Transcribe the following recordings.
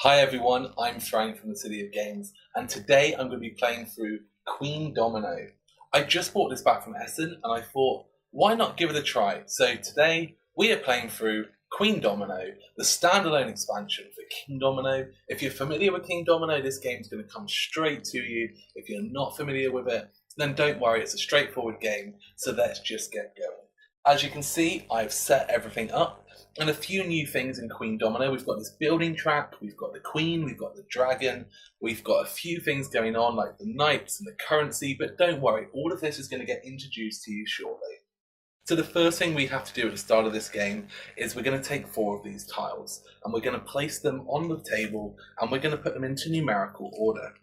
Hi everyone, I'm Frank from the City of Games, and today I'm going to be playing through Queendomino. I just bought this back from Essen, and I thought, why not give it a try? So today we are playing through Queendomino, the standalone expansion for Kingdomino. If you're familiar with Kingdomino, this game is going to come straight to you. If you're not familiar with it, then don't worry, it's a straightforward game, so let's just get going. As you can see, I've set everything up. And a few new things in Queendomino. We've got this building track, we've got the queen, we've got the dragon, we've got a few things going on like the knights and the currency, but don't worry, all of this is going to get introduced to you shortly. So the first thing we have to do at the start of this game is we're going to take 4 of these tiles and we're going to place them on the table and we're going to put them into numerical order.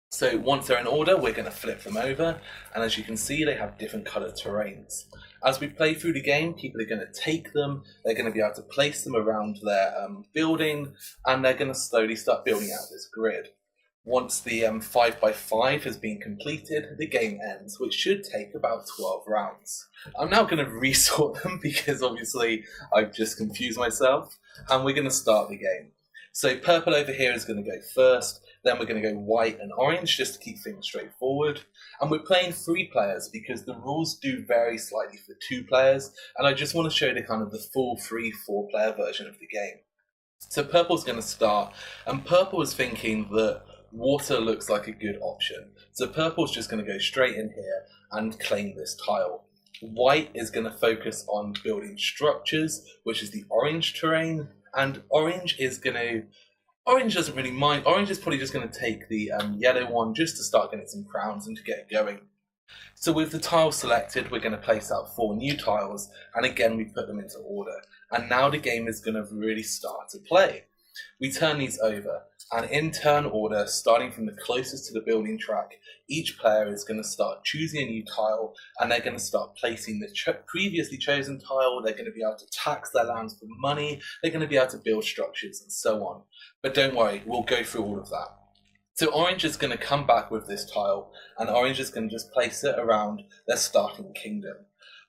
So once they're in order, we're going to flip them over, and as you can see, they have different coloured terrains. As we play through the game, people are going to take them, they're going to be able to place them around their building, and they're going to slowly start building out this grid. Once the 5x5 has been completed, the game ends, which should take about 12 rounds. I'm now going to resort them because obviously I've just confused myself, and we're going to start the game. So purple over here is going to go first, then we're going to go white and orange just to keep things straightforward. And we're playing 3 players because the rules do vary slightly for 2 players, and I just want to show you the full 3-4 player version of the game. So purple's going to start, and purple is thinking that water looks like a good option. So purple's just going to go straight in here and claim this tile. White is going to focus on building structures, which is the orange terrain, and orange doesn't really mind. Orange is probably just going to take the yellow one just to start getting some crowns and to get going. So with the tiles selected, we're going to place out 4 new tiles, and again we put them into order. And now the game is going to really start to play. We turn these over, and in turn order, starting from the closest to the building track, each player is going to start choosing a new tile, and they're going to start placing the previously chosen tile. They're going to be able to tax their lands for money, they're going to be able to build structures, and so on. But don't worry, we'll go through all of that. So orange is going to come back with this tile, and orange is going to just place it around their starting kingdom.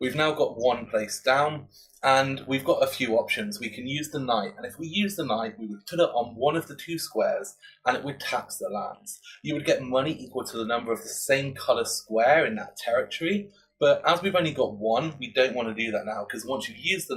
We've now got 1 place down, and we've got a few options. We can use the knight, and if we use the knight, we would put it on one of the 2 squares, and it would tax the lands. You would get money equal to the number of the same colour square in that territory, but as we've only got 1, we don't want to do that now, because once you've used the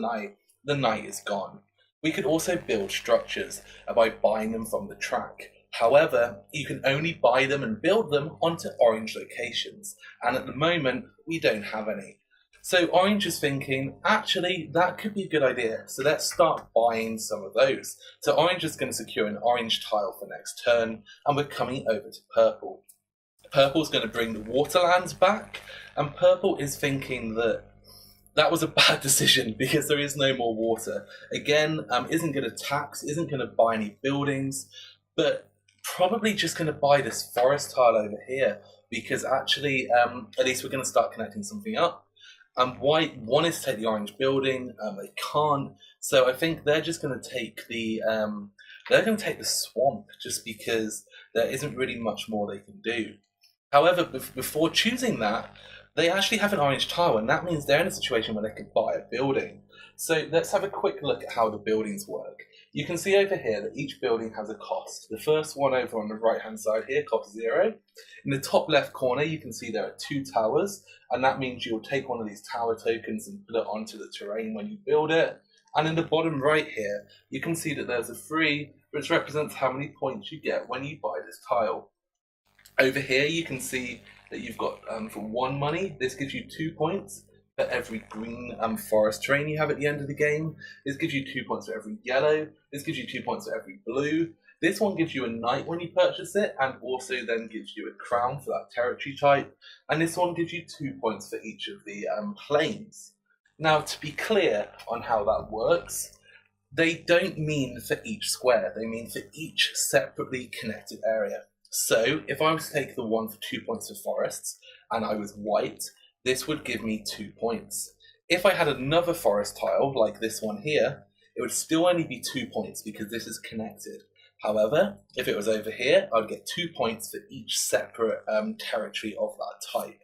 knight is gone. We could also build structures by buying them from the track. However, you can only buy them and build them onto orange locations, and at the moment, we don't have any. So orange is thinking, actually, that could be a good idea, so let's start buying some of those. So orange is going to secure an orange tile for next turn, and we're coming over to purple. Purple's going to bring the waterlands back, and purple is thinking that was a bad decision because there is no more water. Again, isn't going to tax, isn't going to buy any buildings, but probably just going to buy this forest tile over here because actually, at least we're going to start connecting something up. White wanted to take the orange building, they can't, so I think they're just going to take the swamp just because there isn't really much more they can do. However, before choosing that, they actually have an orange tile, and that means they're in a situation where they could buy a building. So let's have a quick look at how the buildings work. You can see over here that each building has a cost. The first one over on the right-hand side here costs 0. In the top left corner, you can see there are 2 towers, and that means you'll take one of these tower tokens and put it onto the terrain when you build it. And in the bottom right here, you can see that there's a 3, which represents how many points you get when you buy this tile. Over here, you can see that you've got, for 1 money, this gives you 2 points. For every green forest terrain you have at the end of the game. This gives you 2 points for every yellow. This gives you 2 points for every blue. This one gives you a knight when you purchase it, and also then gives you a crown for that territory type. And this one gives you 2 points for each of the plains. Now, to be clear on how that works, they don't mean for each square. They mean for each separately connected area. So, if I was to take the one for 2 points for forests, and I was white, this would give me 2 points. If I had another forest tile, like this one here, it would still only be 2 points because this is connected. However, if it was over here, I'd get 2 points for each separate territory of that type.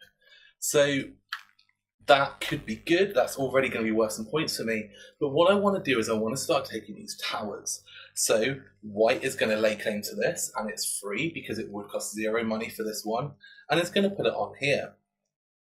So that could be good. That's already going to be worth some points for me. But what I want to do is I want to start taking these towers. So white is going to lay claim to this, and it's free because it would cost 0 money for this one, and it's going to put it on here.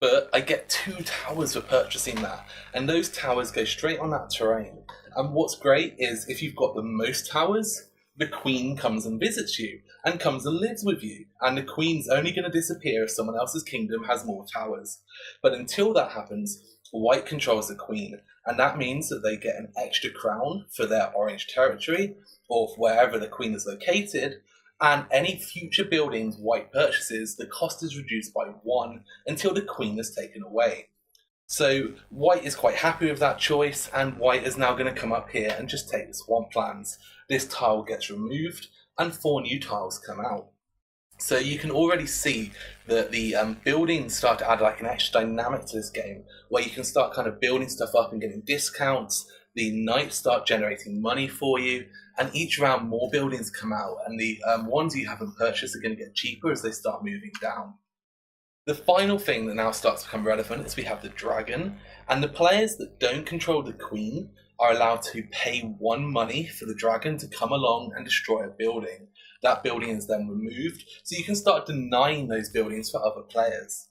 But I get 2 towers for purchasing that, and those towers go straight on that terrain. And what's great is if you've got the most towers, the queen comes and visits you, and comes and lives with you. And the queen's only going to disappear if someone else's kingdom has more towers. But until that happens, white controls the queen, and that means that they get an extra crown for their orange territory, or wherever the queen is located, and any future buildings white purchases, the cost is reduced by 1 until the queen is taken away. So white is quite happy with that choice, and white is now going to come up here and just take the swamplands. This tile gets removed, and 4 new tiles come out. So you can already see that the buildings start to add like an extra dynamic to this game, where you can start kind of building stuff up and getting discounts. The knights start generating money for you, and each round more buildings come out, and the ones you haven't purchased are going to get cheaper as they start moving down. The final thing that now starts to become relevant is we have the dragon, and the players that don't control the queen are allowed to pay 1 money for the dragon to come along and destroy a building. That building is then removed, so you can start denying those buildings for other players.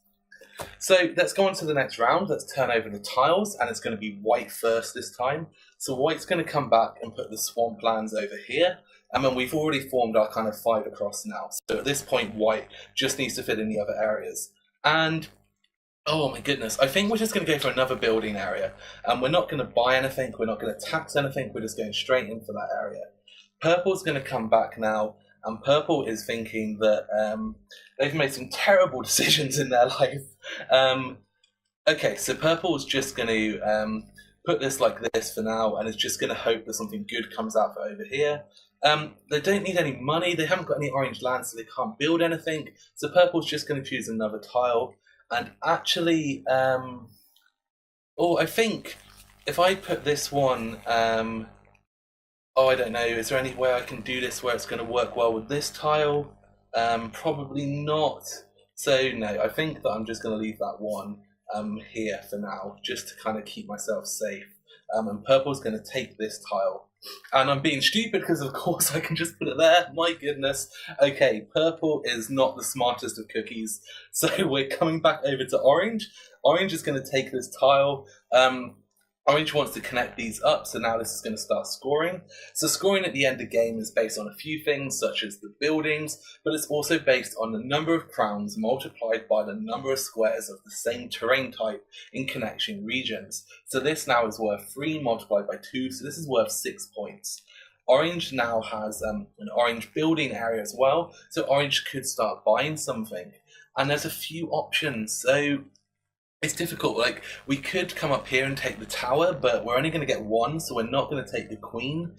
So let's go on to the next round. Let's turn over the tiles, and it's going to be white first this time. So white's going to come back and put the swamplands over here, and then we've already formed our kind of 5 across now. So at this point, white just needs to fill in the other areas. And oh my goodness, I think we're just going to go for another building area. And we're not going to buy anything, we're not going to tax anything, we're just going straight in for that area. Purple's going to come back now, and purple is thinking that they've made some terrible decisions in their life. Okay, so purple's just going to put this like this for now, and is just going to hope that something good comes out for over here. They don't need any money, they haven't got any orange land, so they can't build anything. So purple's just going to choose another tile. And actually, I think if I put this one, I don't know, is there any way I can do this where it's going to work well with this tile? Probably not. So no, I think that I'm just going to leave that one here for now, just to kind of keep myself safe. And purple's going to take this tile. And I'm being stupid because of course I can just put it there. My goodness. Okay, purple is not the smartest of cookies. So we're coming back over to orange. Orange is going to take this tile. Orange wants to connect these up, so now this is going to start scoring. So scoring at the end of the game is based on a few things, such as the buildings, but it's also based on the number of crowns multiplied by the number of squares of the same terrain type in connection regions. So this now is worth 3 multiplied by 2, so this is worth 6 points. Orange now has an orange building area as well, so orange could start buying something. And there's a few options, so it's difficult. Like, we could come up here and take the tower, but we're only going to get 1, so we're not going to take the queen.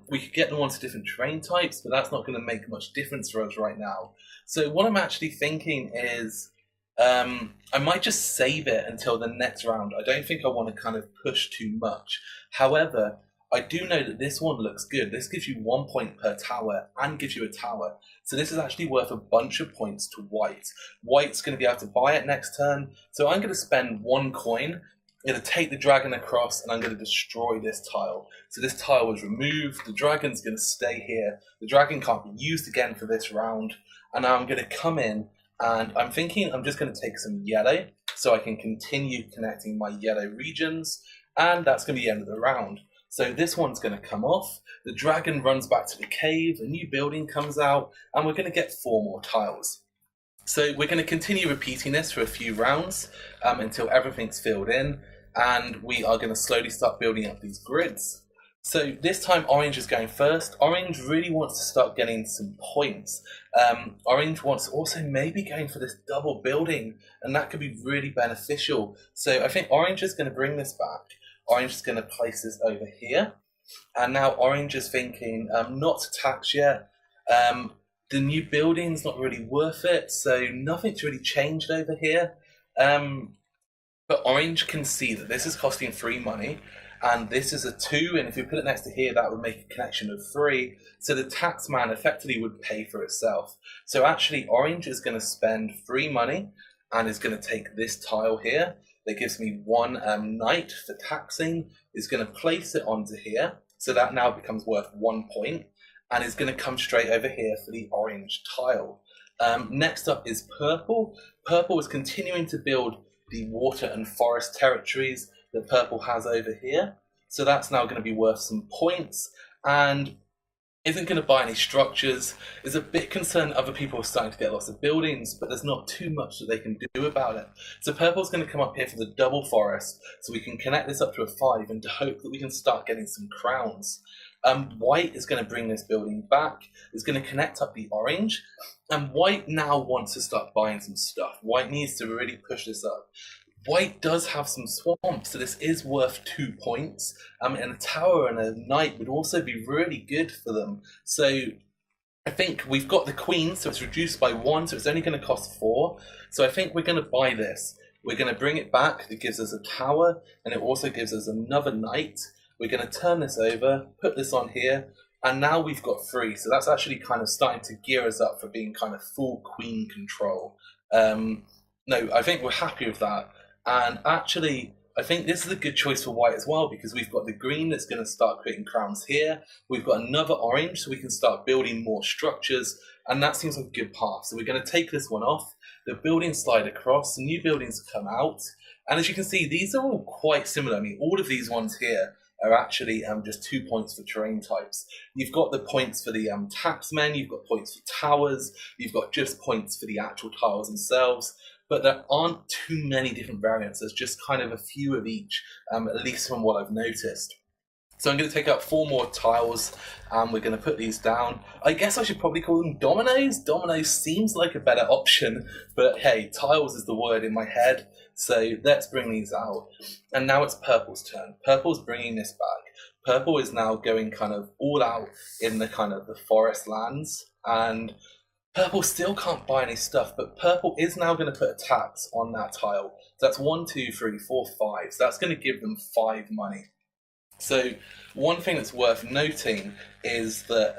We could get them onto different terrain types, but that's not going to make much difference for us right now. So what I'm actually thinking is I might just save it until the next round. I don't think I want to kind of push too much. However, I do know that this one looks good. This gives you 1 point per tower and gives you a tower. So this is actually worth a bunch of points to white. White's going to be able to buy it next turn. So I'm going to spend 1 coin. I'm going to take the dragon across and I'm going to destroy this tile. So this tile was removed. The dragon's going to stay here. The dragon can't be used again for this round. And now I'm going to come in and I'm thinking I'm just going to take some yellow so I can continue connecting my yellow regions. And that's going to be the end of the round. So this one's going to come off, the dragon runs back to the cave, a new building comes out, and we're going to get 4 more tiles. So we're going to continue repeating this for a few rounds until everything's filled in, and we are going to slowly start building up these grids. So this time orange is going first. Orange really wants to start getting some points. Orange wants also maybe going for this double building, and that could be really beneficial. So I think orange is going to bring this back. Orange is going to place this over here. And now orange is thinking not to tax yet. The new building's not really worth it, so nothing's really changed over here. But orange can see that this is costing 3 money, and this is a 2, and if you put it next to here, that would make a connection of 3. So the tax man effectively would pay for itself. So actually, orange is going to spend 3 money, and is going to take this tile here. That gives me 1 knight for taxing, is going to place it onto here. So that now becomes worth 1 point and is going to come straight over here for the orange tile. Next up is purple. Purple is continuing to build the water and forest territories that purple has over here. So that's now going to be worth some points and isn't going to buy any structures, is a bit concerned other people are starting to get lots of buildings, but there's not too much that they can do about it. So purple's going to come up here for the double forest, so we can connect this up to a 5 and to hope that we can start getting some crowns. White is going to bring this building back, is going to connect up the orange, and white now wants to start buying some stuff. White needs to really push this up. White does have some swamps, so this is worth 2 points. And a tower and a knight would also be really good for them. So I think we've got the queen, so it's reduced by 1, so it's only going to cost 4. So I think we're going to buy this. We're going to bring it back. It gives us a tower, and it also gives us another knight. We're going to turn this over, put this on here, and now we've got 3. So that's actually kind of starting to gear us up for being kind of full queen control. No, I think we're happy with that. And actually, I think this is a good choice for white as well, because we've got the green that's going to start creating crowns here. We've got another orange, so we can start building more structures, and that seems like a good path. So we're going to take this one off. The buildings slide across, the new buildings come out, and as you can see, these are all quite similar. I mean, all of these ones here are actually just 2 points for terrain types. You've got the points for the taxmen, you've got points for towers, you've got just points for the actual tiles themselves. But there aren't too many different variants. There's just kind of a few of each, at least from what I've noticed. So I'm going to take out 4 more tiles, and we're going to put these down. I guess I should probably call them dominoes. Dominoes seems like a better option, but hey, tiles is the word in my head. So let's bring these out. And now it's purple's turn. Purple's bringing this back. Purple is now going kind of all out in the kind of the forest lands, and purple still can't buy any stuff, but purple is now going to put a tax on that tile. So that's 1, 2, 3, 4, 5. So that's going to give them 5 money. So one thing that's worth noting is that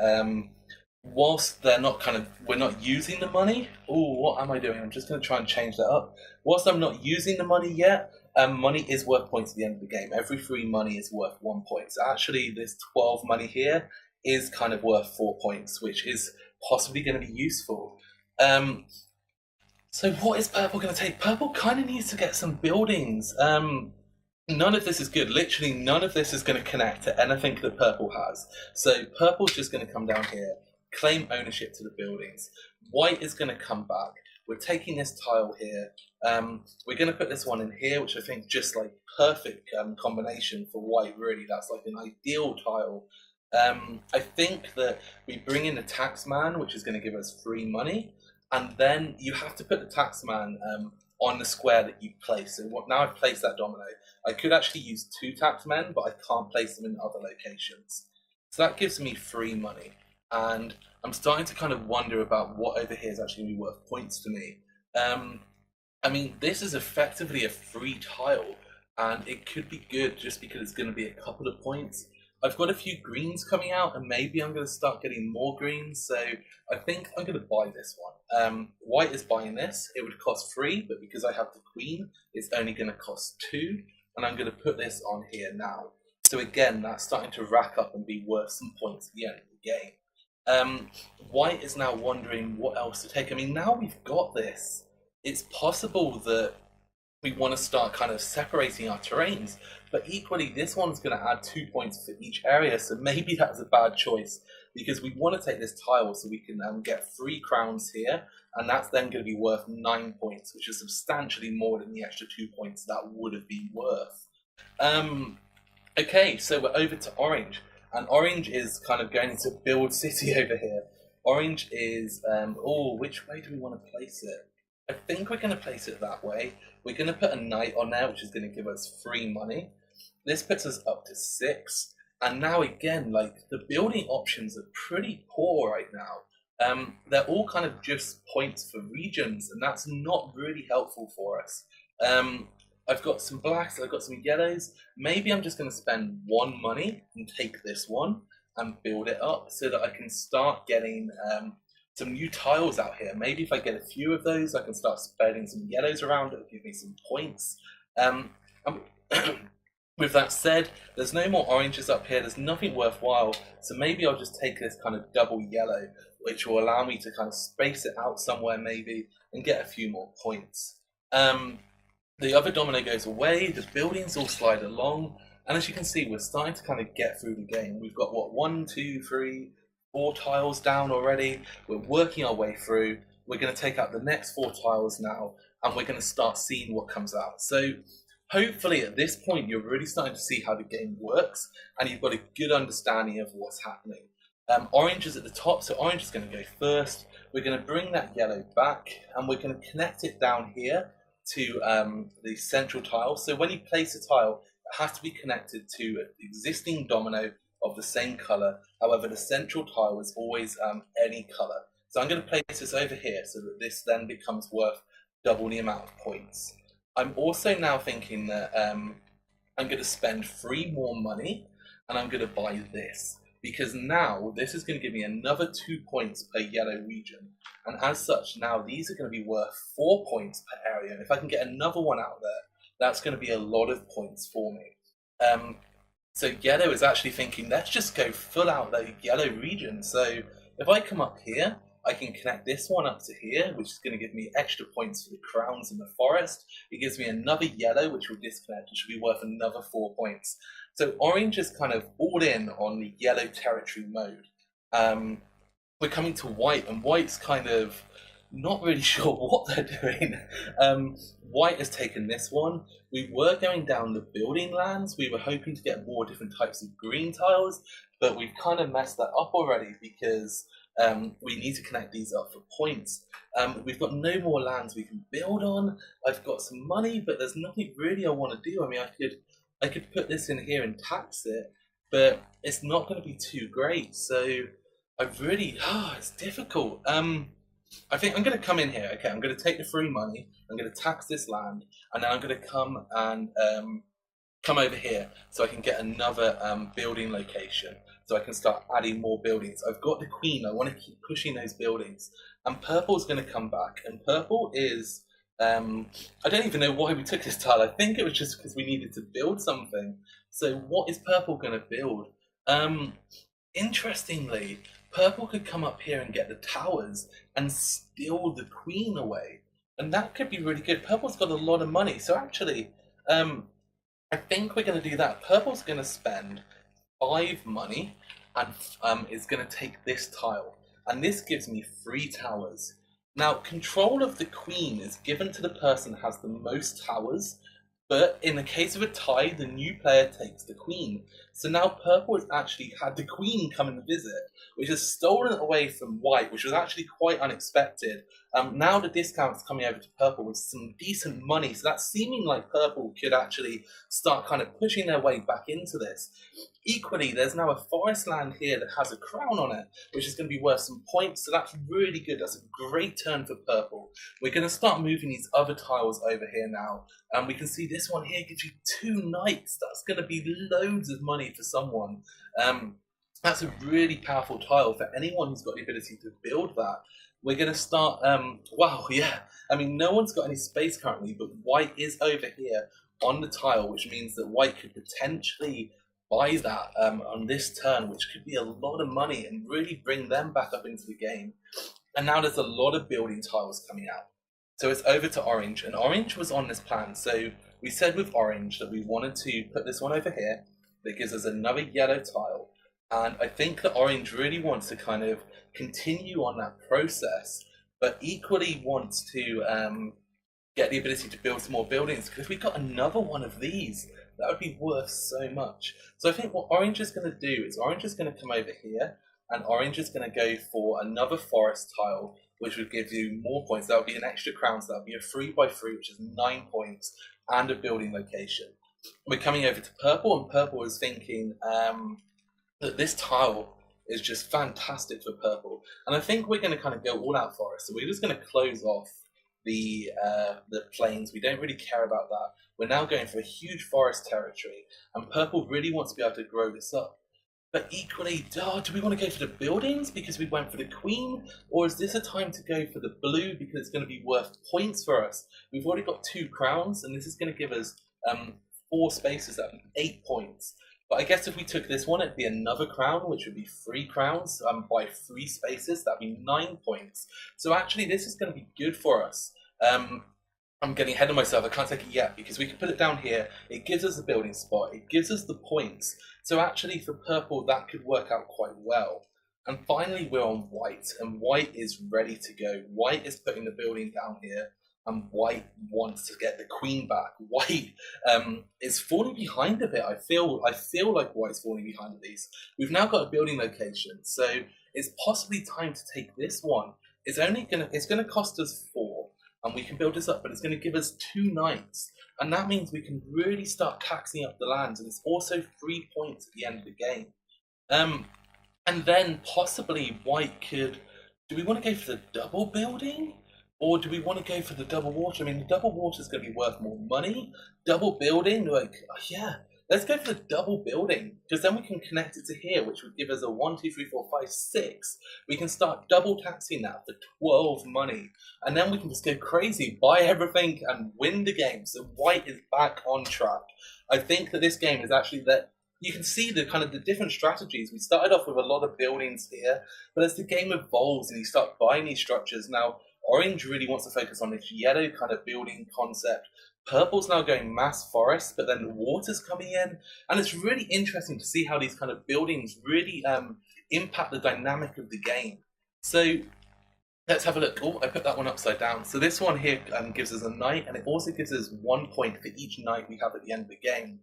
whilst they're not we're not using the money. Oh, what am I doing? I'm just going to try and change that up. Whilst I'm not using the money yet, money is worth points at the end of the game. Every 3 money is worth 1 point. So actually, this 12 money here is kind of worth 4 points, which is possibly going to be useful. So what is purple going to take? Purple kind of needs to get some buildings. None of this is good. Literally none of this is going to connect to anything that purple has. So purple's just going to come down here, claim ownership to the buildings. White is going to come back. We're taking this tile here. We're going to put this one in here, which I think just like perfect combination for white, really. That's like an ideal tile. I think that we bring in the taxman, which is going to give us free money, and then you have to put the taxman on the square that you place. So now I've placed that domino. I could actually use 2 taxmen, but I can't place them in other locations. So that gives me free money, and I'm starting to kind of wonder about what over here is actually going to be worth points to me. I mean, this is effectively a free tile, and it could be good just because it's going to be a couple of points. I've got a few greens coming out, and maybe I'm going to start getting more greens, so I think I'm going to buy this one. White is buying this. It would cost 3, but because I have the queen, it's only going to cost 2, and I'm going to put this on here now. So again, that's starting to rack up and be worth some points at the end of the game. White is now wondering what else to take. I mean, now we've got this, it's possible that we want to start kind of separating our terrains, but equally this one's going to add 2 points for each area, so maybe that's a bad choice, because we want to take this tile so we can get 3 crowns here, and that's then going to be worth 9 points, which is substantially more than the extra 2 points that would have been worth. Okay, so we're over to orange, and orange is kind of going to build city over here. Orange is, which way do we want to place it? I think we're going to place it that way. We're going to put a knight on there, which is going to give us free money. This puts us up to 6. And now again, like, the building options are pretty poor right now. They're all kind of just points for regions, and that's not really helpful for us. I've got some blacks, I've got some yellows. Maybe I'm just going to spend 1 money and take this one and build it up so that I can start getting some new tiles out here. Maybe if I get a few of those, I can start spreading some yellows around. It'll give me some points. With that said, there's no more oranges up here, there's nothing worthwhile, so maybe I'll just take this kind of double yellow, which will allow me to kind of space it out somewhere maybe, and get a few more points. The other domino goes away, the buildings all slide along, and as you can see, we're starting to kind of get through the game. We've got, what, 1, 2, 3, 4 tiles down already. We're working our way through. We're going to take out the next 4 tiles now, and we're going to start seeing what comes out. So hopefully at this point, you're really starting to see how the game works, and you've got a good understanding of what's happening. Orange is at the top, so orange is going to go first. We're going to bring that yellow back, and we're going to connect it down here to the central tile. So when you place a tile, it has to be connected to an existing domino of the same color. However, the central tile is always any color. So I'm going to place this over here so that this then becomes worth double the amount of points. I'm also now thinking that I'm going to spend 3 more money, and I'm going to buy this, because now this is going to give me another 2 points per yellow region, and as such now these are going to be worth 4 points per area, and if I can get another one out there, that's going to be a lot of points for me. So yellow is actually thinking, let's just go full out the yellow region. So if I come up here, I can connect this one up to here, which is going to give me extra points for the crowns in the forest. It gives me another yellow, which will disconnect, which will be worth another 4 points. So orange is kind of all in on the yellow territory mode. We're coming to white, and white's kind of not really sure what they're doing. White has taken this one. We were going down the building lands. We were hoping to get more different types of green tiles, but we've kind of messed that up already because we need to connect these up for points. We've got no more lands we can build on. I've got some money, but there's nothing really I want to do. I mean, I could put this in here and tax it, but it's not going to be too great. So I really, it's difficult. I think I'm going to come in here. Okay, I'm going to take the free money. I'm going to tax this land, and then I'm going to come and come over here so I can get another building location, so I can start adding more buildings. I've got the queen. I want to keep pushing those buildings, and purple's going to come back. And purple is I don't even know why we took this tile. I think it was just because we needed to build something. So what is purple going to build? Interestingly, purple could come up here and get the towers and steal the queen away, and that could be really good. Purple's got a lot of money, so actually I think we're going to do that. Purple's going to spend 5 money and is going to take this tile, and this gives me 3 towers. Now, control of the queen is given to the person who has the most towers, but in the case of a tie, the new player takes the queen. So now purple has actually had the queen come and visit, which has stolen it away from white, which was actually quite unexpected. Now the discount's coming over to purple with some decent money, so that's seeming like purple could actually start kind of pushing their way back into this. Equally, there's now a forest land here that has a crown on it, which is going to be worth some points, so that's really good. That's a great turn for purple. We're going to start moving these other tiles over here now, and we can see this one here gives you 2 knights. That's going to be loads of money for someone. That's a really powerful tile for anyone who's got the ability to build that. We're going to start, wow, yeah. I mean, no one's got any space currently, but white is over here on the tile, which means that white could potentially buy that on this turn, which could be a lot of money and really bring them back up into the game. And now there's a lot of building tiles coming out. So it's over to orange, and orange was on this plan. So we said with orange that we wanted to put this one over here. That gives us another yellow tile. And I think that orange really wants to kind of continue on that process, but equally wants to get the ability to build some more buildings, because if we got another one of these, that would be worth so much. So I think what orange is going to do is orange is going to come over here, and orange is going to go for another forest tile, which would give you more points. That would be an extra crown, so that would be a 3 by 3, which is 9 points, and a building location. We're coming over to purple, and purple is thinking that this tile is just fantastic for purple. And I think we're going to kind of go all out forest. So we're just going to close off the plains. We don't really care about that. We're now going for a huge forest territory, and purple really wants to be able to grow this up. But equally, do we want to go for the buildings because we went for the queen? Or is this a time to go for the blue because it's going to be worth points for us? We've already got 2 crowns, and this is going to give us 4 spaces, that'd be 8 points. But I guess if we took this one, it'd be another crown, which would be 3 crowns by 3 spaces. That'd be 9 points. So actually, this is going to be good for us. I'm getting ahead of myself. I can't take it yet because we can put it down here. It gives us a building spot. It gives us the points. So actually, for purple, that could work out quite well. And finally, we're on white, and white is ready to go. White is putting the building down here, and white wants to get the queen back. White is falling behind a bit. I feel like white's falling behind at least. We've now got a building location, so it's possibly time to take this one. It's gonna cost us 4, and we can build this up, but it's gonna give us 2 knights, and that means we can really start taxing up the lands, and it's also 3 points at the end of the game. And then possibly white could. Do we want to go for the double building? Or do we want to go for the double water? I mean, the double water is going to be worth more money. Double building, like, yeah, let's go for the double building. Because then we can connect it to here, which would give us a 1, 2, 3, 4, 5, 6. We can start double taxing that for 12 money. And then we can just go crazy, buy everything, and win the game. So white is back on track. I think that this game is actually that. You can see the kind of the different strategies. We started off with a lot of buildings here, but as the game evolves and you start buying these structures, now orange really wants to focus on this yellow kind of building concept. Purple's now going mass forest, but then the water's coming in, and it's really interesting to see how these kind of buildings really impact the dynamic of the game. So let's have a look. Oh, I put that one upside down. So this one here gives us a knight, and it also gives us 1 point for each knight we have at the end of the game.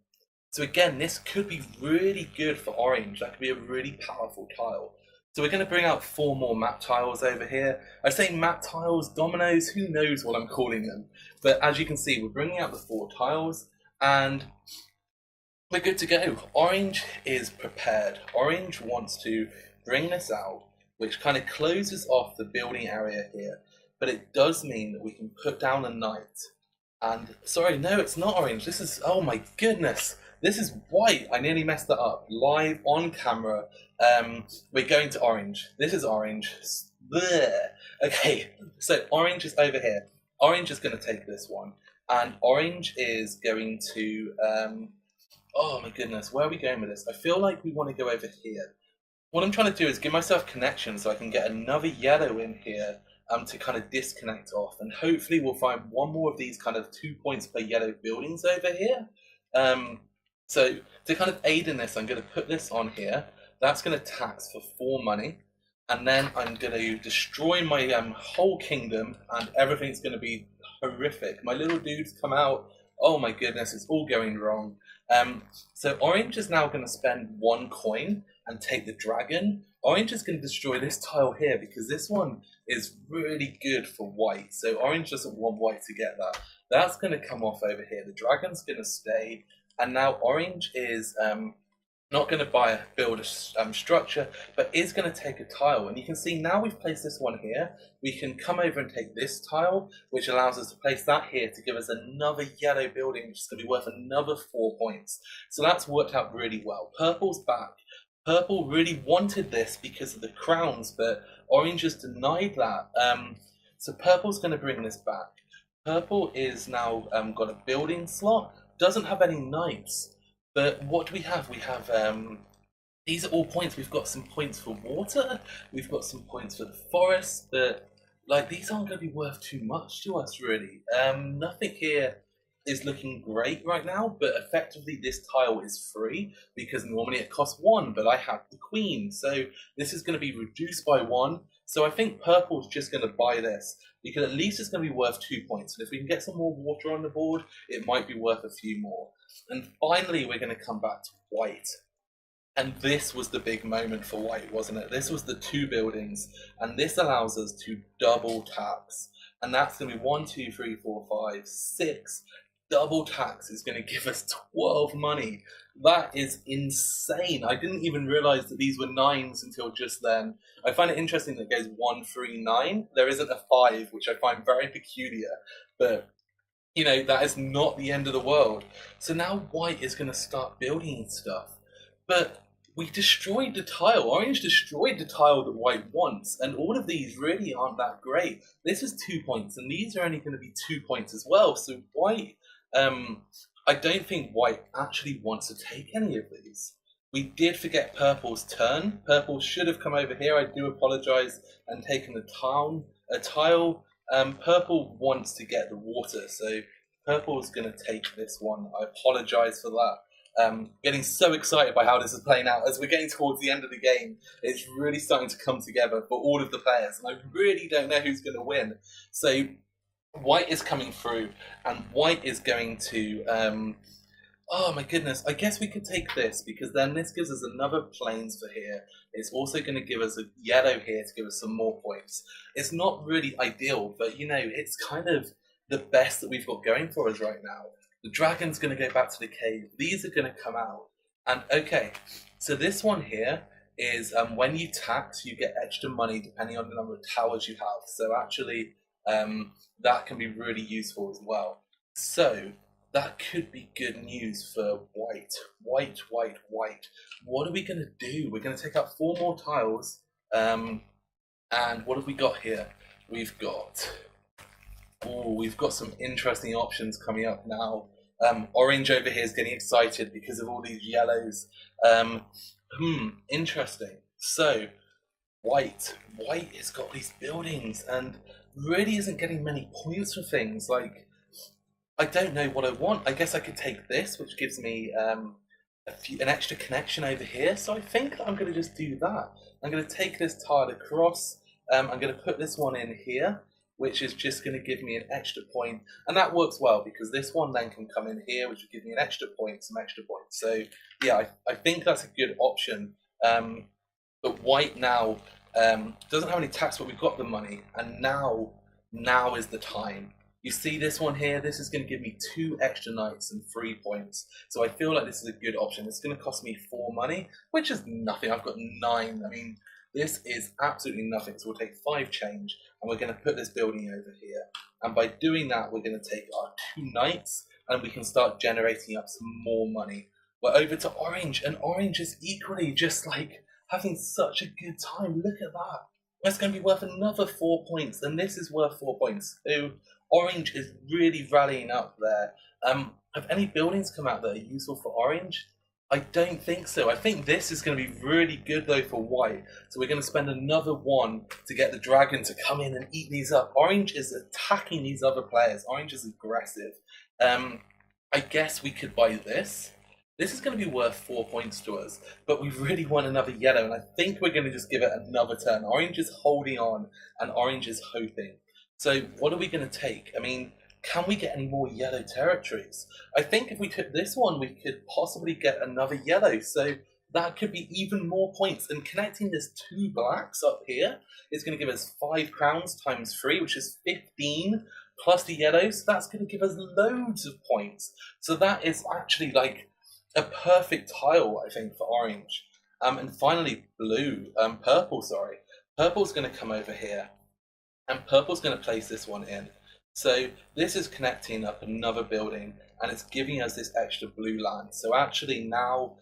So again, this could be really good for orange. That could be a really powerful tile. So we're going to bring out 4 more map tiles over here. I say map tiles, dominoes, who knows what I'm calling them. But as you can see, we're bringing out the 4 tiles, and we're good to go. Orange is prepared. Orange wants to bring this out, which kind of closes off the building area here. But it does mean that we can put down a knight. And, sorry, no, it's not orange. This is, oh my goodness. This is white. I nearly messed that up. Live on camera. We're going to orange. This is orange. Blech. Okay, so orange is over here. Orange is going to take this one. And orange is going to... oh my goodness, where are we going with this? I feel like we want to go over here. What I'm trying to do is give myself connection so I can get another yellow in here to kind of disconnect off. And hopefully we'll find 1 more of these kind of 2 points per yellow buildings over here. So to kind of aid in this, I'm going to put this on here. That's going to tax for 4 money. And then I'm going to destroy my whole kingdom, and everything's going to be horrific. My little dudes come out. Oh my goodness, it's all going wrong. So orange is now going to spend 1 coin and take the dragon. Orange is going to destroy this tile here because this one is really good for white. So orange doesn't want white to get that. That's going to come off over here. The dragon's going to stay. And now orange is not going to build a structure, but is going to take a tile. And you can see now we've placed this one here. We can come over and take this tile, which allows us to place that here to give us another yellow building, which is going to be worth another 4 points. So that's worked out really well. Purple's back. Purple really wanted this because of the crowns, but orange has denied that. So purple's going to bring this back. Purple is now got a building slot. Doesn't have any knights, but what do we have? We have these are all points. We've got some points for water, we've got some points for the forest, but like these aren't going to be worth too much to us really. Nothing here is looking great right now, but effectively this tile is free because normally it costs 1, but I have the queen, so this is going to be reduced by 1. So I think purple's just going to buy this because at least it's going to be worth 2 points. And if we can get some more water on the board, it might be worth a few more. And finally, we're going to come back to white. And this was the big moment for white, wasn't it? This was the 2 buildings. And this allows us to double tax. And that's going to be 1, 2, 3, 4, 5, 6. Double tax is going to give us 12 money. That is insane. I didn't even realize that these were 9s until just then. I find it interesting that it goes 1, 3, 9. There isn't a 5, which I find very peculiar. But, you know, that is not the end of the world. So now white is going to start building stuff. But we destroyed the tile. Orange destroyed the tile that white wants. And all of these really aren't that great. This is 2 points, and these are only going to be 2 points as well. So white... I don't think white actually wants to take any of these. We did forget purple's turn. Purple should have come over here. I do apologise and taken the tile. Purple wants to get the water, so purple's going to take this one. I apologise for that. Getting so excited by how this is playing out. As we're getting towards the end of the game, it's really starting to come together for all of the players, and I really don't know who's going to win. So white is coming through, and white is going to... oh my goodness, I guess we could take this, because then this gives us another plains for here. It's also going to give us a yellow here to give us some more points. It's not really ideal, but you know, it's kind of the best that we've got going for us right now. The dragon's going to go back to the cave. These are going to come out. And okay, so this one here is when you tax, you get extra money depending on the number of towers you have. So actually, that can be really useful as well. So that could be good news for white. White. What are we going to do? We're going to take out 4 more tiles. And what have we got here? We've got some interesting options coming up now. Orange over here is getting excited because of all these yellows. Interesting. So, white has got these buildings and really isn't getting many points for things. Like, I don't know what I want. I guess I could take this, which gives me an extra connection over here. So I think that I'm going to just do that. I'm going to take this tile across. I'm going to put this one in here, which is just going to give me an extra point. And that works well, because this one then can come in here, which will give me an extra point, some extra points. So yeah, I think that's a good option. But white now doesn't have any tax, but we've got the money. And now is the time. You see this one here, this is going to give me 2 extra knights and 3 points. So I feel like this is a good option. It's going to cost me 4 money, which is nothing. I've got 9. I mean, this is absolutely nothing. So we'll take 5 change, and we're going to put this building over here. And by doing that, we're going to take our 2 knights, and we can start generating up some more money. We're over to orange, and orange is equally just like having such a good time. Look at that. That's going to be worth another 4 points, and this is worth 4 points. So orange is really rallying up there. Have any buildings come out that are useful for orange? I don't think so. I think this is going to be really good though for white. So we're going to spend another 1 to get the dragon to come in and eat these up. Orange is attacking these other players. Orange is aggressive. I guess we could buy this. This is going to be worth 4 points to us, but we really want another yellow, and I think we're going to just give it another turn. Orange is holding on, and orange is hoping. So what are we going to take? I mean, can we get any more yellow territories? I think if we took this one, we could possibly get another yellow. So that could be even more points. And connecting this 2 blacks up here is going to give us 5 crowns times 3, which is 15, plus the yellows. So that's going to give us loads of points. So that is actually like a perfect tile, I think, for orange. And finally, purple, sorry. Purple's going to come over here. And purple's going to place this one in. So this is connecting up another building, and it's giving us this extra blue land. So actually now,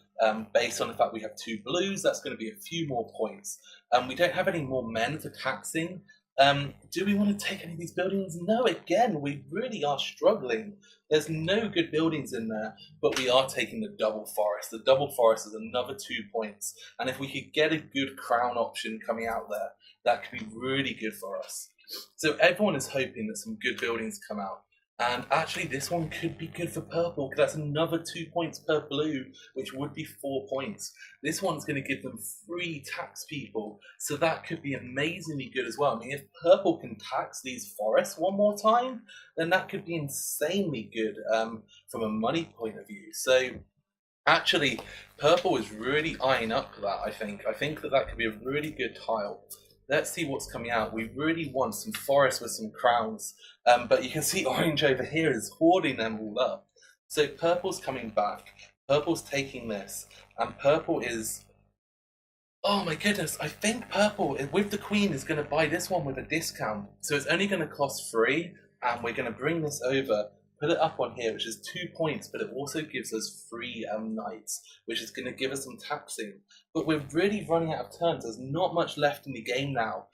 based on the fact we have 2 blues, that's going to be a few more points. We don't have any more men for taxing. Do we want to take any of these buildings? No, again, we really are struggling. There's no good buildings in there, but we are taking the double forest. The double forest is another 2 points. And if we could get a good crown option coming out there, that could be really good for us. So everyone is hoping that some good buildings come out. And actually this one could be good for purple, because that's another 2 points per blue, which would be 4 points. This one's going to give them free tax people, so that could be amazingly good as well. I mean, if purple can tax these forests 1 more time, then that could be insanely good from a money point of view. So actually, purple is really eyeing up that, I think. I think that could be a really good tile. Let's see what's coming out. We really want some forest with some crowns. But you can see orange over here is hoarding them all up. So purple's coming back. Purple's taking this. And purple is... oh my goodness, I think purple, with the queen, is going to buy this one with a discount. So it's only going to cost 3. And we're going to bring this over, put it up on here, which is 2 points, but it also gives us 3 knights, which is going to give us some taxing. But we're really running out of turns. There's not much left in the game now.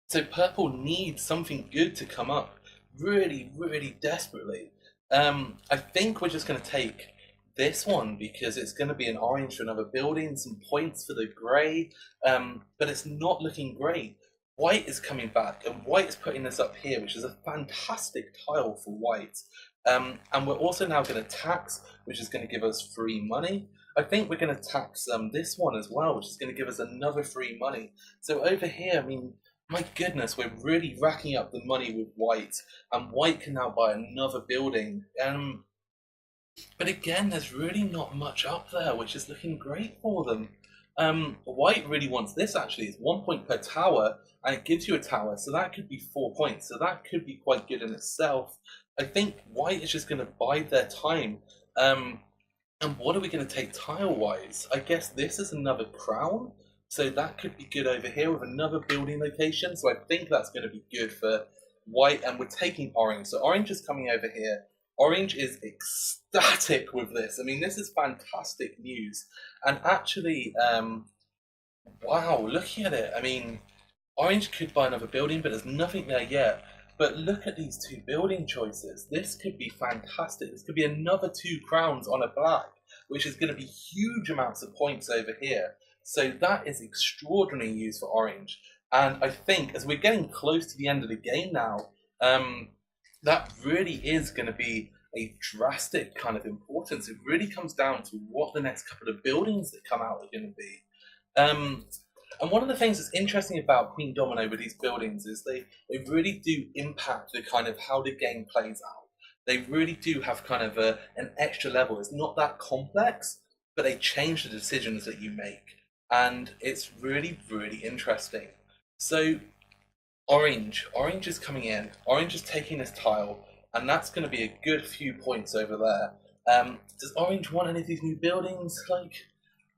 So purple needs something good to come up really, really desperately. I think we're just going to take this one because it's going to be an orange for another building, some points for the grey, but it's not looking great. White is coming back, and white is putting this up here, which is a fantastic tile for white. And we're also now going to tax, which is going to give us free money. I think we're going to tax this one as well, which is going to give us another free money. So over here, I mean, my goodness, we're really racking up the money with white, and white can now buy another building. But again, there's really not much up there, which is looking great for them. White really wants this actually. It's 1 point per tower, and it gives you a tower, so that could be 4 points. So that could be quite good in itself. I think white is just going to bide their time. And what are we going to take tile-wise? I guess this is another crown, so that could be good over here with another building location. So I think that's going to be good for white, and we're taking orange. So orange is coming over here. Orange is ecstatic with this. I mean, this is fantastic news. And actually, wow, looking at it, I mean, orange could buy another building, but there's nothing there yet. But look at these two building choices. This could be fantastic. This could be another 2 crowns on a black, which is going to be huge amounts of points over here. So that is extraordinary news for orange. And I think as we're getting close to the end of the game now, that really is going to be a drastic kind of importance. It really comes down to what the next couple of buildings that come out are going to be. And one of the things that's interesting about Queendomino with these buildings is they really do impact the kind of how the game plays out. They really do have kind of an extra level. It's not that complex, but they change the decisions that you make. And it's really, really interesting. So orange is coming in. Orange is taking this tile, and that's going to be a good few points over there. Does orange want any of these new buildings? Like,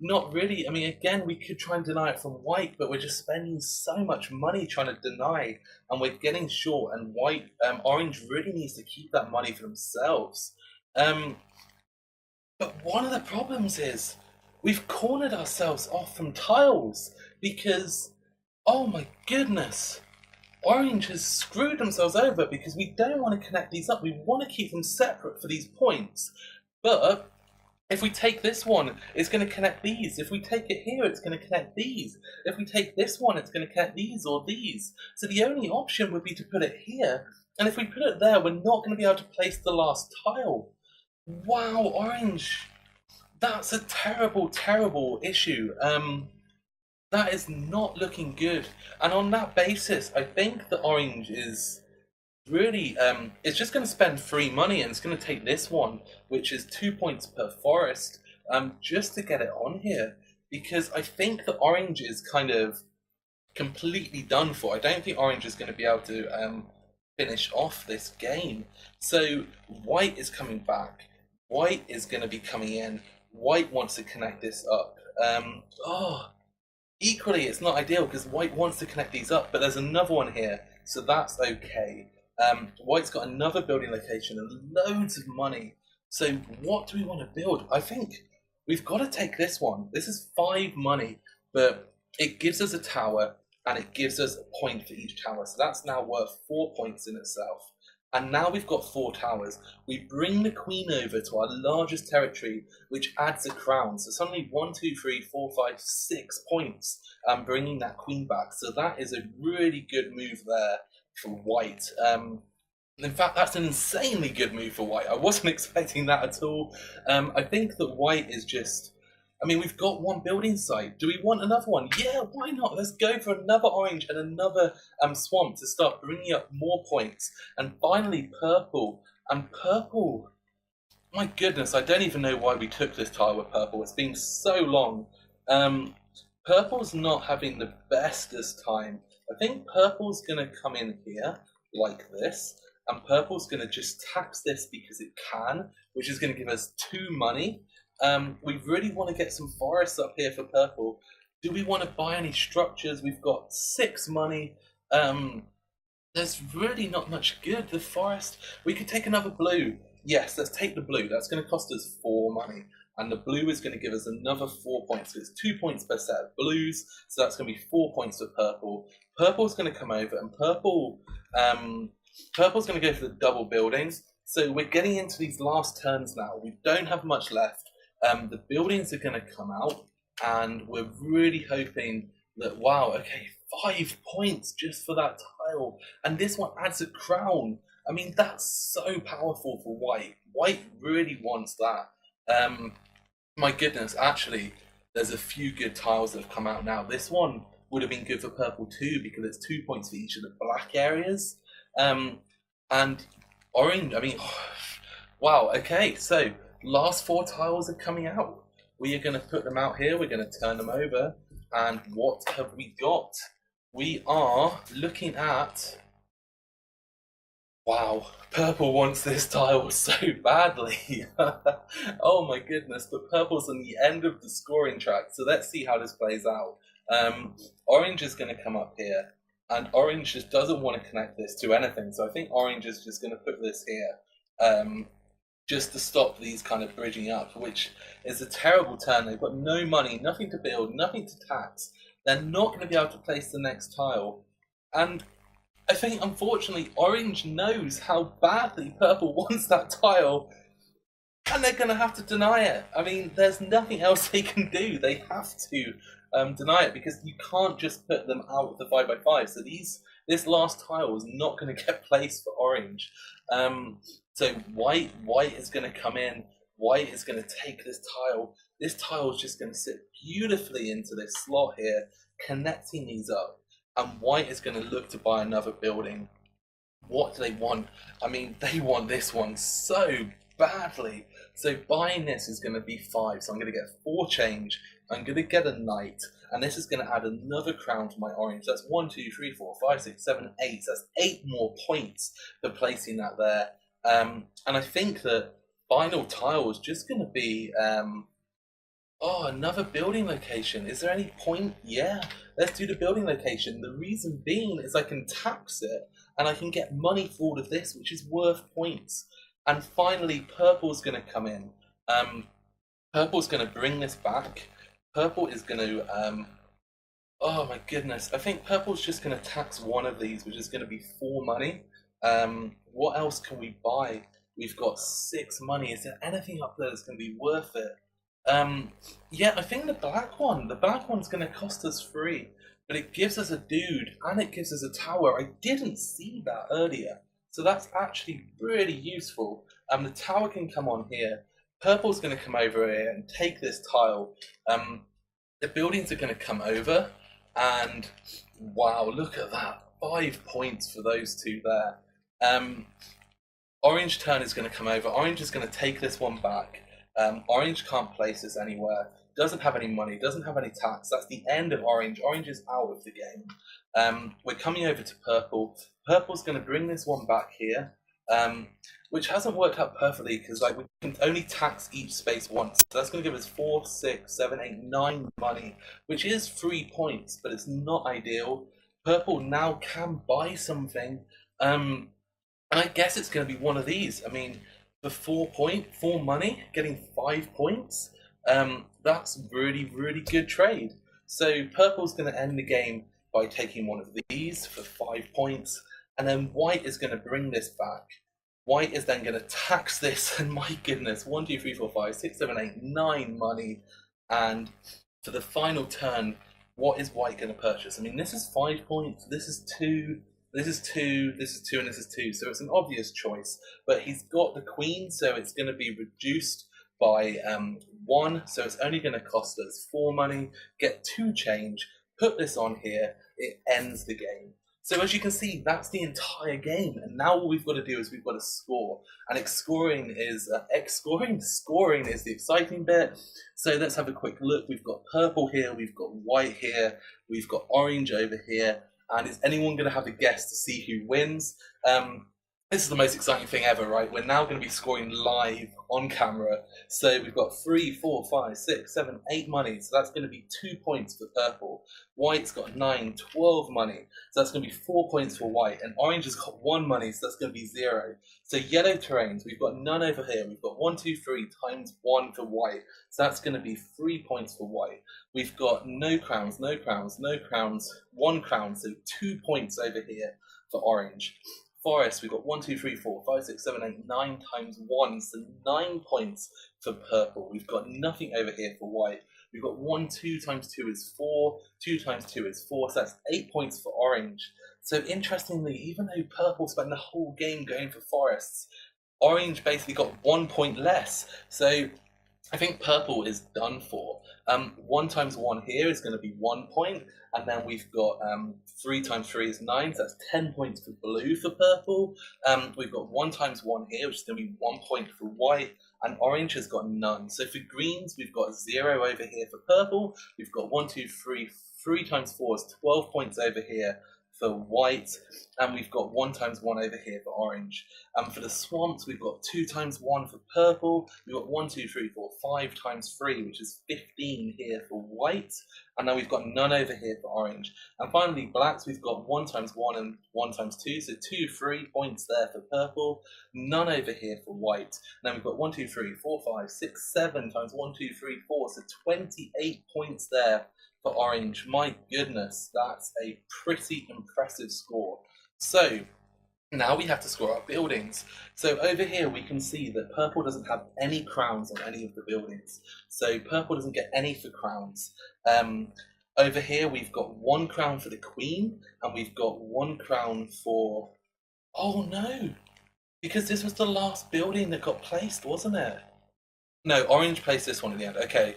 not really. I mean, again, we could try and deny it from white, but we're just spending so much money trying to deny, and we're getting short. And orange really needs to keep that money for themselves. But one of the problems is we've cornered ourselves off from tiles because, oh my goodness, orange has screwed themselves over because we don't want to connect these up. We want to keep them separate for these points, but if we take this one, it's going to connect these. If we take it here, it's going to connect these. If we take this one, it's going to connect these or these. So the only option would be to put it here. And if we put it there, we're not going to be able to place the last tile. Wow, orange. That's a terrible, terrible issue. That is not looking good. And on that basis, I think that orange is really, it's just going to spend free money, and it's going to take this one, which is 2 points per forest, just to get it on here, because I think that orange is kind of completely done for. I don't think orange is going to be able to finish off this game. So white is coming back. White is going to be coming in. White wants to connect this up. Equally, it's not ideal because white wants to connect these up, but there's another one here, so that's okay. White's got another building location and loads of money. So what do we want to build? I think we've got to take this one. This is 5 money, but it gives us a tower and it gives us a point for each tower. So that's now worth 4 points in itself. And now we've got 4 towers. We bring the queen over to our largest territory, which adds a crown. So suddenly 1, 2, 3, 4, 5, 6 points, bringing that queen back. So that is a really good move there for white. In fact, that's an insanely good move for white. I wasn't expecting that at all. I think that white is just... I mean, we've got 1 building site. Do we want another one? Yeah, why not? Let's go for another orange and another swamp to start bringing up more points. And finally, purple. And purple... My goodness, I don't even know why we took this tile with purple. It's been so long. Purple's not having the bestest time. I think purple's going to come in here, like this, and purple's going to just tax this because it can, which is going to give us 2 money. We really want to get some forests up here for purple. Do we want to buy any structures? We've got 6 money. There's really not much good. The forest, we could take another blue. Yes, let's take the blue. That's going to cost us 4 money. And the blue is going to give us another 4 points. So it's 2 points per set of blues. So that's going to be 4 points for purple. Purple's going to come over, and purple's going to go for the double buildings. So we're getting into these last turns now. We don't have much left. The buildings are going to come out, and we're really hoping that, wow, okay, 5 points just for that tile. And this one adds a crown. I mean, that's so powerful for white. White really wants that. My goodness, actually, there's a few good tiles that have come out now. This one would have been good for purple too, because it's 2 points for each of the black areas. And orange, I mean, wow, okay, so last 4 tiles are coming out. We are going to put them out here, we're going to turn them over, and what have we got? We are looking at, wow, purple wants this tile so badly. Oh my goodness, but purple's on the end of the scoring track, so let's see how this plays out. Orange is going to come up here, and orange just doesn't want to connect this to anything, so I think orange is just going to put this here, just to stop these kind of bridging up, which is a terrible turn. They've got no money, nothing to build, nothing to tax. They're not going to be able to place the next tile, and I think, unfortunately, orange knows how badly purple wants that tile, and they're going to have to deny it. I mean, there's nothing else they can do. They have to deny it, because you can't just put them out with the 5x5. So this last tile is not going to get placed for orange. So white is going to come in. White is going to take this tile. This tile is just going to sit beautifully into this slot here, connecting these up. And white is going to look to buy another building. What do they want? I mean, they want this one so badly. So buying this is going to be 5. So I'm going to get 4 change. I'm going to get a knight. And this is going to add another crown to my orange. That's 1, 2, 3, 4, 5, 6, 7, 8. That's 8 more points for placing that there. And I think the final tile is just going to be... oh, another building location. Is there any point? Yeah, let's do the building location. The reason being is I can tax it, and I can get money for all of this, which is worth points. And finally, purple's going to come in. Purple's going to bring this back. Purple is going to... oh my goodness. I think purple's just going to tax one of these, which is going to be 4 money. What else can we buy? We've got 6 money. Is there anything up there that's going to be worth it? Yeah, I think the black one's going to cost us 3, but it gives us a dude, and it gives us a tower. I didn't see that earlier, so that's actually really useful. The tower can come on here. Purple's going to come over here and take this tile. The buildings are going to come over, and wow, look at that. 5 points for those 2 there. Orange turn is going to come over. Orange is going to take this one back. Orange can't place this anywhere, doesn't have any money, doesn't have any tax. That's the end of orange. Orange is out of the game. We're coming over to purple. Purple's going to bring this one back here, which hasn't worked out perfectly, because we can only tax each space once. So that's going to give us 4, 6, 7, 8, 9 money, which is 3 points, but it's not ideal. Purple now can buy something, and I guess it's going to be one of these. I mean, for 4 money, getting 5 points, that's really, really good trade. So purple's going to end the game by taking one of these for 5 points, and then white is going to bring this back. White is then going to tax this, and my goodness, 1, 2, 3, 4, 5, 6, 7, 8, 9 money. And for the final turn, what is white going to purchase? I mean, this is 5 points, this is 2, this is 2, this is 2, and this is 2, so it's an obvious choice. But he's got the queen, so it's going to be reduced by 1, so it's only going to cost us 4 money, get 2 change, put this on here, it ends the game. So as you can see, that's the entire game, and now all we've got to do is we've got to score. And scoring is the exciting bit. So let's have a quick look. We've got purple here, we've got white here, we've got orange over here. And is anyone going to have a guess to see who wins? This is the most exciting thing ever, right? We're now going to be scoring live on camera. So we've got 3, 4, 5, 6, 7, 8 money. So that's going to be 2 points for purple. White's got 9, 12 money. So that's going to be 4 points for white. And orange has got 1 money, so that's going to be 0. So yellow terrains, we've got none over here. We've got 1, 2, 3 times 1 for white. So that's going to be 3 points for white. We've got no crowns, no crowns, no crowns, 1 crown. So 2 points over here for orange. Forest, we've got 1, 2, 3, 4, 5, 6, 7, 8, 9 times 1, so 9 points for purple. We've got nothing over here for white. We've got 1, 2 times 2 is 4, 2 times 2 is 4, so that's 8 points for orange. So interestingly, even though purple spent the whole game going for forests, orange basically got 1 point less. So I think purple is done for. 1 times 1 here is going to be 1 point, and then we've got 3 times 3 is 9, so that's 10 points for blue for purple. We've got 1 times 1 here, which is going to be 1 point for white, and orange has got none. So for greens, we've got 0 over here for purple. We've got 1, 2, 3, 3 times 4 is 12 points over here for white, and we've got 1 times 1 over here for orange. For the swamps, we've got 2 times 1 for purple, we've got 1, 2, 3, 4, 5 times 3, which is 15 here for white, and then we've got none over here for orange. And finally, blacks, we've got 1 times 1 and 1 times 2, so 2, 3 points there for purple, none over here for white. And then we've got 1, 2, 3, 4, 5, 6, 7 times 1, 2, 3, 4, so 28 points there for orange. My goodness, that's a pretty impressive score. So now we have to score our buildings. So over here we can see that purple doesn't have any crowns on any of the buildings. So purple doesn't get any for crowns. Over here we've got 1 crown for the queen, and we've got 1 crown for... Oh no! Because this was the last building that got placed, wasn't it? No, orange placed this one in the end. Okay.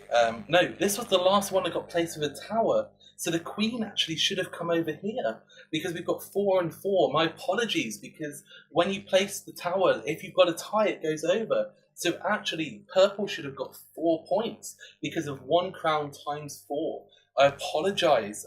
No, this was the last one that got placed with a tower. So the queen actually should have come over here, because we've got 4 and 4. My apologies, because when you place the tower, if you've got a tie, it goes over. So actually, purple should have got 4 points because of 1 crown times 4. I apologise.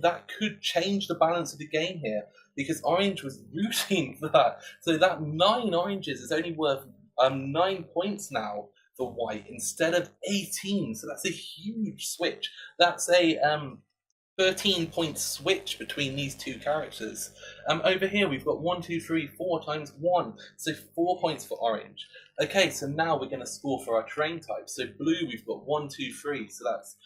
That could change the balance of the game here, because orange was rooting for that. So that 9 oranges is only worth 9 points now for white instead of 18. So that's a huge switch. That's a 13-point switch between these two characters. Over here we've got 1, 2, 3, 4 times 1, so 4 points for orange. Okay, so now we're going to score for our terrain type. So blue, we've got 1, 2, 3, so that's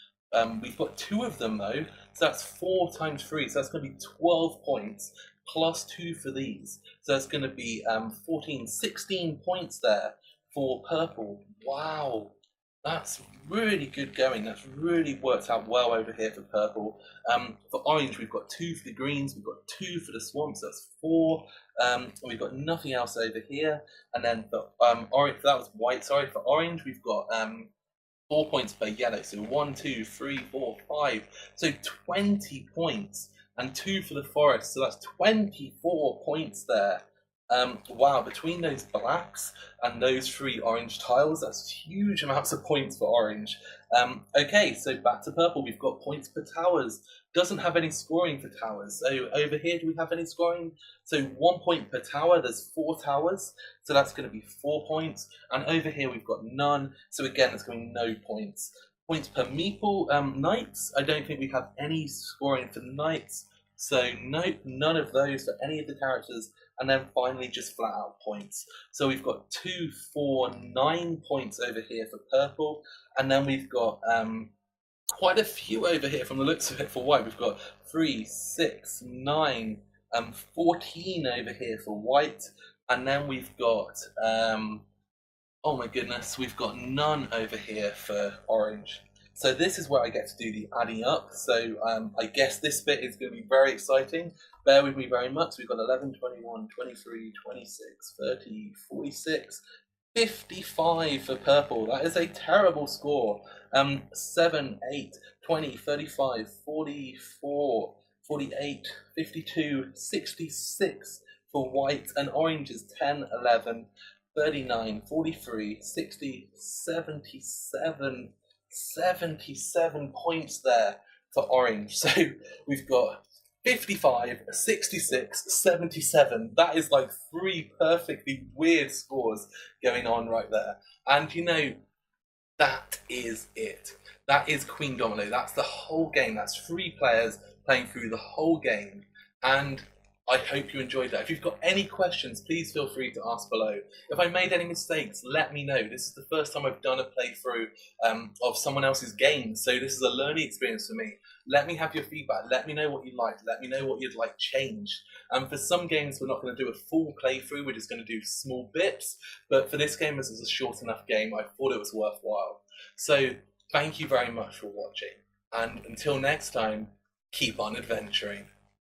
we've got 2 of them though, so that's 4 times 3, so that's going to be 12 points plus 2 for these. So that's going to be 14, 16 points there for purple. Wow, that's really good going. That's really worked out well over here for purple. For orange, we've got 2 for the greens, we've got 2 for the swamps, that's 4. And we've got nothing else over here. And then for orange, that was white, sorry. For orange, we've got 4 points per yellow. So 1, 2, 3, 4, 5. So 20 points. And 2 for the forest, so that's 24 points there. Wow, between those blacks and those 3 orange tiles, that's huge amounts of points for orange. Okay, so back to purple, we've got points per towers. Doesn't have any scoring for towers. So over here, do we have any scoring? So 1 point per tower, there's 4 towers, so that's going to be 4 points. And over here, we've got none, so again, it's going to be no points. Points per meeple, knights, I don't think we have any scoring for knights. So nope, none of those for any of the characters. And then finally just flat out points. So we've got 2, 4, 9 points over here for purple. And then we've got quite a few over here from the looks of it for white. We've got 3, 6, 9, 14 over here for white. And then we've got, oh my goodness, we've got none over here for orange. So this is where I get to do the adding up. So I guess this bit is going to be very exciting. Bear with me very much. We've got 11, 21, 23, 26, 30, 46, 55 for purple. That is a terrible score. 7, 8, 20, 35, 44, 48, 52, 66 for white. And orange is 10, 11, 39, 43, 60, 77... 77 points there for orange. So we've got 55, 66, 77. That is like 3 perfectly weird scores going on right there. And you know, that is it. That is Queendomino. That's the whole game. That's 3 players playing through the whole game. And I hope you enjoyed that. If you've got any questions, please feel free to ask below. If I made any mistakes, let me know. This is the first time I've done a playthrough of someone else's game, so this is a learning experience for me. Let me have your feedback. Let me know what you liked. Let me know what you'd like changed. For some games, we're not going to do a full playthrough. We're just going to do small bits. But for this game, as it's a short enough game, I thought it was worthwhile. So thank you very much for watching. And until next time, keep on adventuring.